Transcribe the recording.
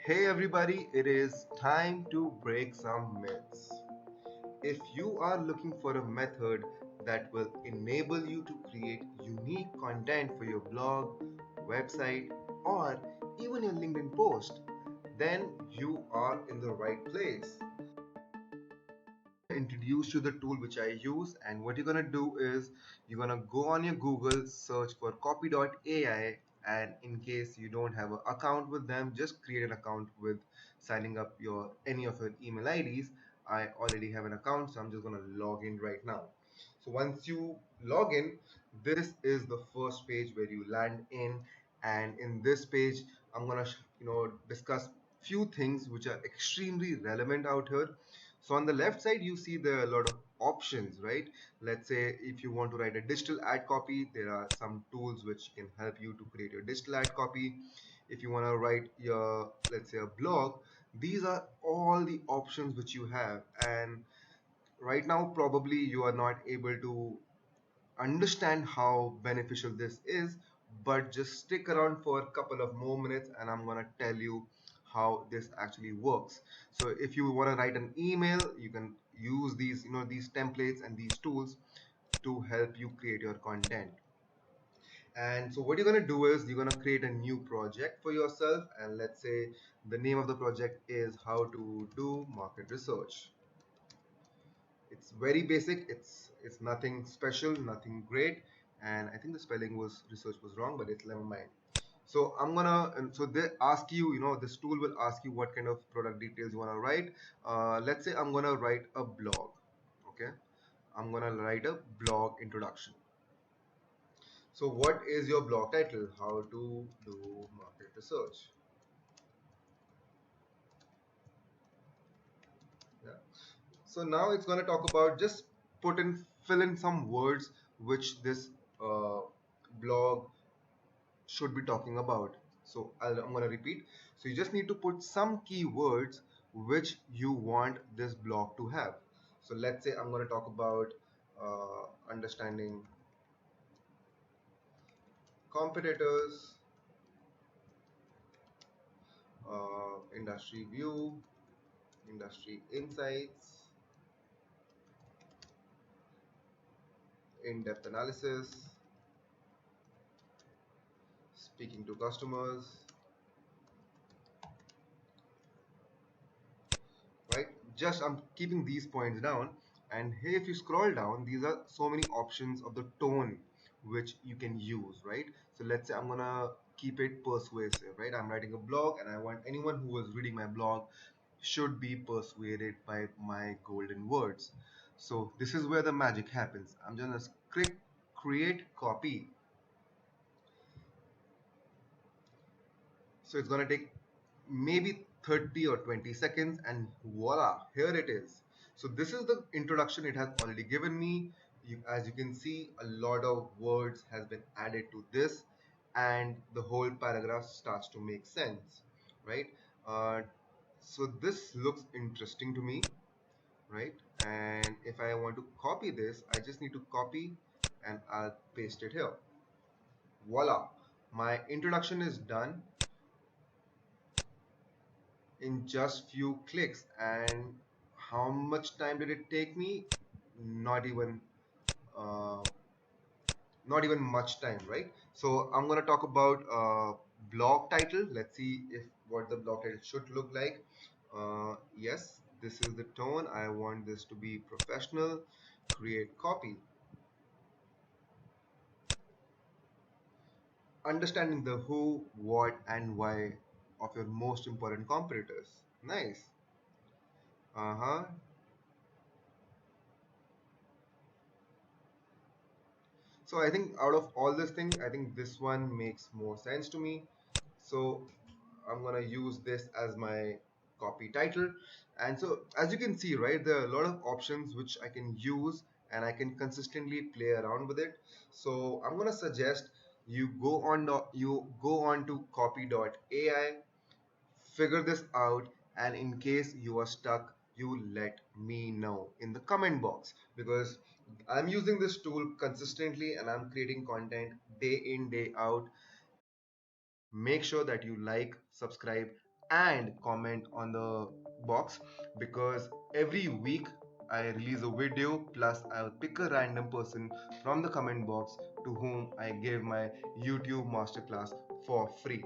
Hey everybody, it is time to break some myths. If you are looking for a method that will enable you to create unique content for your blog, website, or even your LinkedIn post, then you are in the right place. Introduce you to the tool which I use, and what you're gonna do is you're gonna go on your Google, search for Copy.ai, and in case you don't have an account with them, just create an account with signing up your any of your email IDs. I already have an account, so I'm just gonna log in right now. So once you log in, this is the first page where you land in, and in this page, I'm gonna discuss few things which are extremely relevant out here. So on the left side, you see there are a lot of options, right? Let's say if you want to write a digital ad copy, there are some tools which can help you to create your digital ad copy. If you want to write your, let's say, a blog, these are all the options which you have. And right now, probably you are not able to understand how beneficial this is, but just stick around for a couple of more minutes and I'm going to tell you how this actually works. So if you want to write an email, you can use these templates and these tools to help you create your content. And so what you're going to do is you're going to create a new project for yourself, and let's say the name of the project is how to do market research. It's very basic. It's nothing special, nothing great. And I think the spelling was research was wrong, but it's never mind. So so they ask you, this tool will ask you what kind of product details you want to write. Let's say I'm gonna write a blog. Okay, I'm gonna write a blog introduction. So what is your blog title? How to do market research. Yeah. So now it's going to talk about, just fill in some words which this uh, blog should be talking about. So I'm going to repeat. So you just need to put some keywords which you want this blog to have. So let's say I'm going to talk about understanding competitors, industry view, industry insights, in-depth analysis, speaking to customers, right? Just I'm keeping these points down, and here if you scroll down, these are so many options of the tone which you can use, right? So let's say I'm gonna keep it persuasive, right? I'm writing a blog and I want anyone who is reading my blog should be persuaded by my golden words. So this is where the magic happens. I'm gonna click create copy. So it's gonna take maybe 30 or 20 seconds, and voila, here it is. So this is the introduction it has already given me. As you can see, a lot of words has been added to this, and the whole paragraph starts to make sense, right? uh, so this looks interesting to me, right? And if I want to copy this, I just need to copy and I'll paste it here. Voila, my introduction is done in just few clicks. And how much time did it take me? Not even uh, not even much time, right? So I'm going to talk about blog title. Let's see if what the blog title should look like. Yes, this is the tone. I want this to be professional. Create copy. Understanding the who, what, and why of your most important competitors. Nice. Uh-huh. So I think out of all this thing, I think this one makes more sense to me. So I'm gonna use this as my copy title. And so as you can see, right, there are a lot of options which I can use, and I can consistently play around with it. So I'm gonna suggest you go on to copy.ai, figure this out, and in case you are stuck, you let me know in the comment box, because I'm using this tool consistently and I'm creating content day in day out. Make sure that you like, subscribe, and comment on the box, because every week I release a video, plus I'll pick a random person from the comment box to whom I give my YouTube masterclass for free.